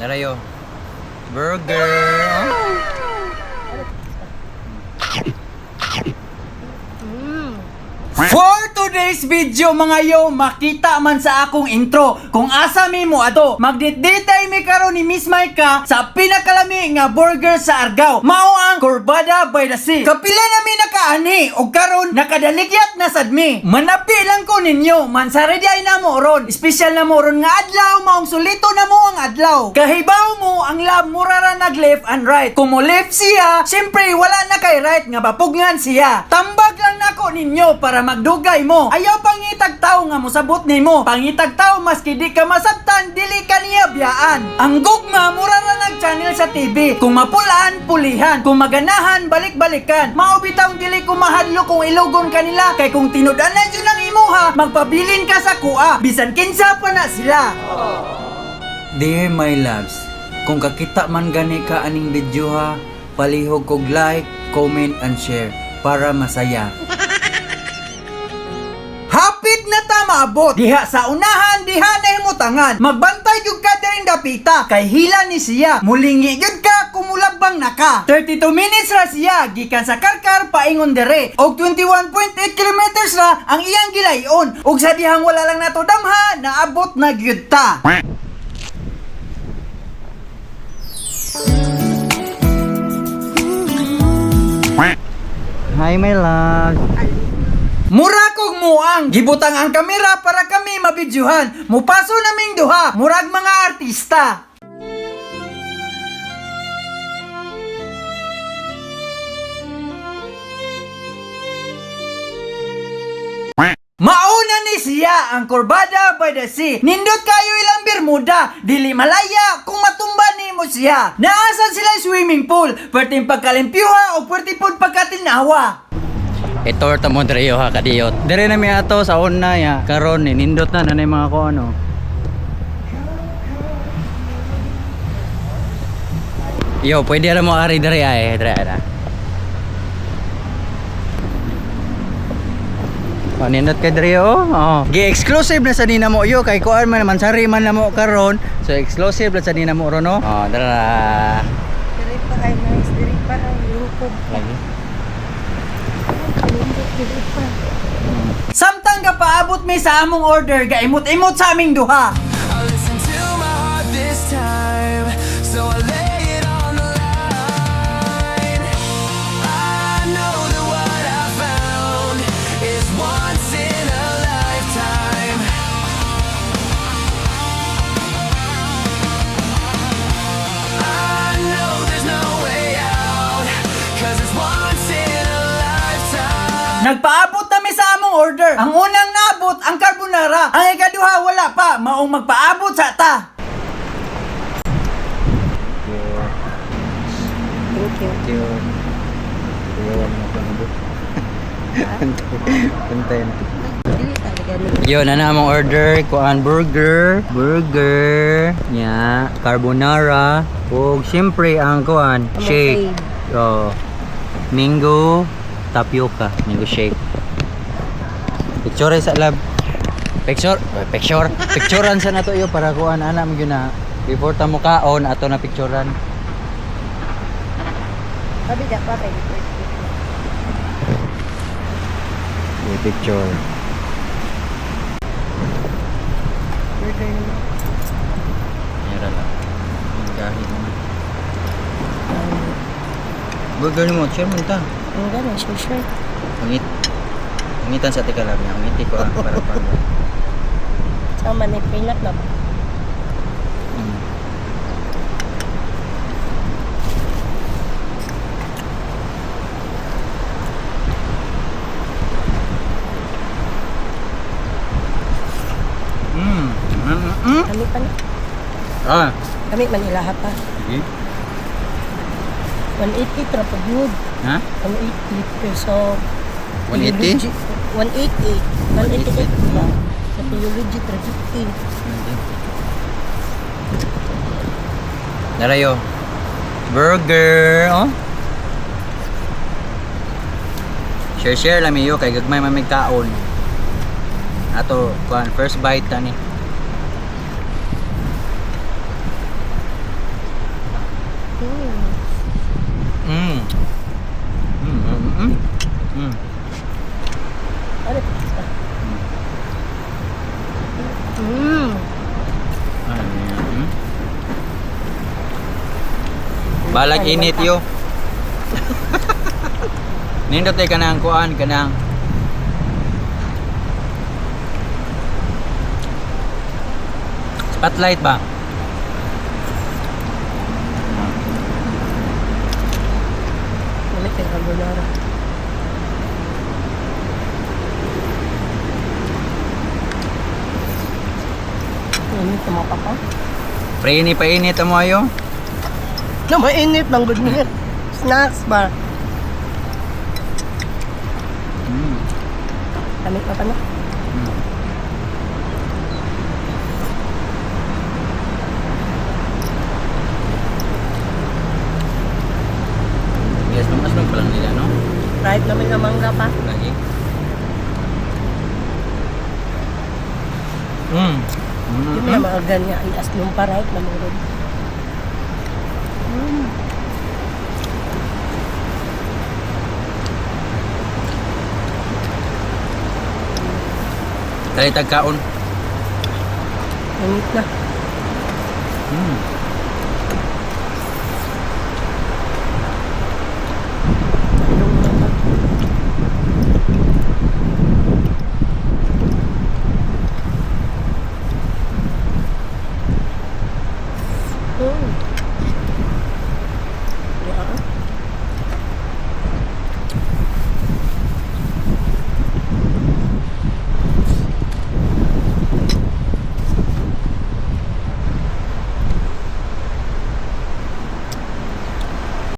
Narayo. Burger. For today's video mga yo, makita man sa akong intro kung asa mi mo ato. Magdit-ditay mi karon ni Miss Maika sa pinakalami nga burger sa Argao. Mao ang Corbada by the Sea. Kapila na mi nakaani og karon nakadaligyat na sad mi. Manapi lang ko ninyo, mansariday na mo ron. Espesyal na mo ron nga adlaw, maong sulito na mo ang adlaw. Kahibaw mo ang lab murara nag left and right. Kung mo left siya, syempre wala na kay right nga bapugngan siya. Tambag lang nako ninyo para magdugay mo. Ayaw pangitag tao nga mosabot nimo. Pangitag tao maski di ka masabtan, dili ka niya biyaan. Ang gugma mura ra nag channel sa TV. Kung mapulaan, pulihan. Kung maganahan, balik-balikan. Mao bitaw dili ko mahadlo kung ilugon kanila. Kay kung tinud-an na jud ang imuha, magpabilin ka sa kuha. Bisan kinsa pa na sila. Dear my loves, kung kakita man gani ka aning video ha, palihog kog like, comment and share para masaya. Hapit na ta maabot. Diha sa unahan, diha na himutangan. Magbantay gyud ka diring dapita kay hila ni siya. Mulingi gyud ka kumulagbang naka. 32 minutes ra siya gikan sa Karkar paingon dere. Og 21.8 kilometers ra ang iyang gilayon. Og sa dihang wala lang nato damha, naabot na gyud ta. Hi my love. Mura kog muang gibutang ang kamera para kami mabidyuhan. Mupaso naming duha, murag mga artista. Mauna ni siya ang Corbada by the Sea. Nindot kayo ilang Bermuda, dili malaya kung matumba ni mo siya. Naasan sila swimming pool, pwedeng pagkalimpyuha o pwede po pagkatinawa. Ito ta mo dire yo ha kadiyot. Dire na mi ato sa una ya. Karon ni nindot na nanay mga ko ano. Yo, pwede ra mo ari dire ay dire na. Oh, nindot kay dire yo. Oh. Gi-exclusive na sa nina mo yo kay kuan man sari man na mo karon. So exclusive na sa nina mo ro no. Oh, dara. Diri pa ay nice, diri pa ay lukog. Lagi. Samtang ka paabot mi sa among order, gaimot-imot sa aming duha. I'll listen to my heart this time, so I lay it on the line. I know that what I found is once in a lifetime. I know there's no way out, 'cause it's once in a lifetime. Nagpaabot na mi sa among order. Ang unang naabot ang carbonara. Ang ikaduha wala pa, maong magpaabot sa ta. Thank you. Content. Dili talaga ni. Yun, na among order, kuan burger, nya, carbonara, ug syempre ang kuan, shake. Oh, mango tapioca, mango shake. Picture sa lab. Picturean sa nato yo para kuan ana mo gyud na before ta mo kaon ato na picturean. Sabi da pa kay. Picture. Burger naman. Yara lang. Kahit naman. Burger mo, share mo ta. Ang gano'n, sure. Pangitan sa tika lang niya. Ngiti ko para pag. Sama ni peanut na ba? Kami pa na. Ah. Kami manilaha pa. Sige. 180 tra pa good. Ha? 180 peso. 180? 180. 188 ba? Sa theology tra 50. Narayo. Burger. Oh. Share lang miyo kay gagmay man may kaon. Ato kuan first bite tani. Mm. Mm. Mm. Mm. Ano ito? Mm. Balag init yo. Nindot ay kanang kuan kanang spotlight ba? Ulit yung carbonara. Init na mga papa. Painit mo ayo. No, mainit ng good meal. Snacks ba? Mm. Kami pa pa na. Mm. Yes, mas pa lang nila, no? Right namin ng mangga pa. Lagi. Mm. Yung mga mga ganyan, ay aslong pa right na mga rin. Dali tagkaon. Init na. Mm. Ilong na ba?